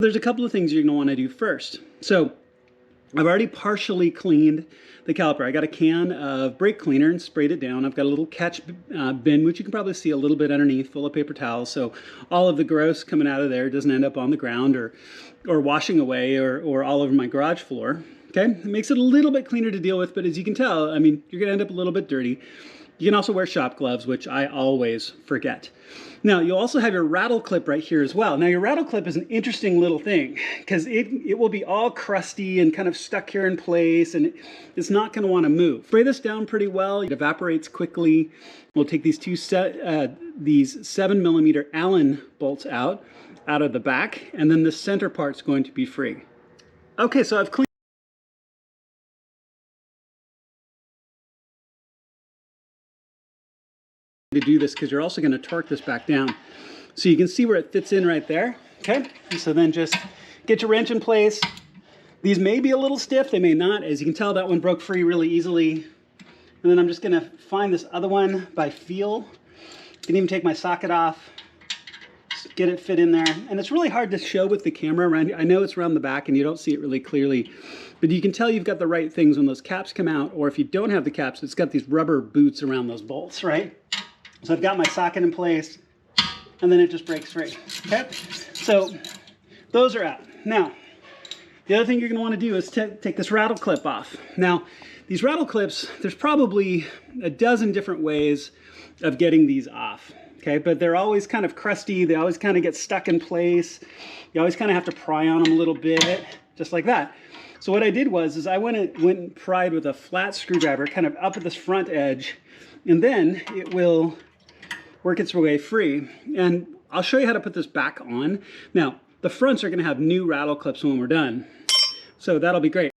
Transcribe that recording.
There's a couple of things you're going to want to do first. So I've already partially cleaned the caliper. I got a can of brake cleaner and sprayed it down. I've got a little catch bin, which you can probably see a little bit underneath, full of paper towels. So all of the gross coming out of there doesn't end up on the ground or washing away or all over my garage floor. Okay, it makes it a little bit cleaner to deal with, but as you can tell, I mean, you're going to end up a little bit dirty. You can also wear shop gloves, which I always forget. Now, you'll also have your rattle clip right here as well. Now, your rattle clip is an interesting little thing because it will be all crusty and kind of stuck here in place, and it's not going to want to move. Spray this down pretty well. It evaporates quickly. We'll take these 7mm Allen bolts out of the back, and then the center part's going to be free. Okay, so I've cleaned to do this because you're also going to torque this back down. So you can see where it fits in right there. Okay, so then just get your wrench in place. These may be a little stiff, they may not. As you can tell, that one broke free really easily. And then I'm just going to find this other one by feel. I can even take my socket off, just get it fit in there. And it's really hard to show with the camera around. I know it's around the back and you don't see it really clearly, but you can tell you've got the right things when those caps come out, or if you don't have the caps, it's got these rubber boots around those bolts, right? So I've got my socket in place, and then it just breaks free. Okay, so those are out. Now, the other thing you're going to want to do is take this rattle clip off. Now, these rattle clips, there's probably a dozen different ways of getting these off. Okay, but they're always kind of crusty. They always kind of get stuck in place. You always kind of have to pry on them a little bit, just like that. So what I did was I went and pried with a flat screwdriver kind of up at this front edge, and then it will work its way free. And I'll show you how to put this back on. Now, the fronts are going to have new rattle clips when we're done, so that'll be great.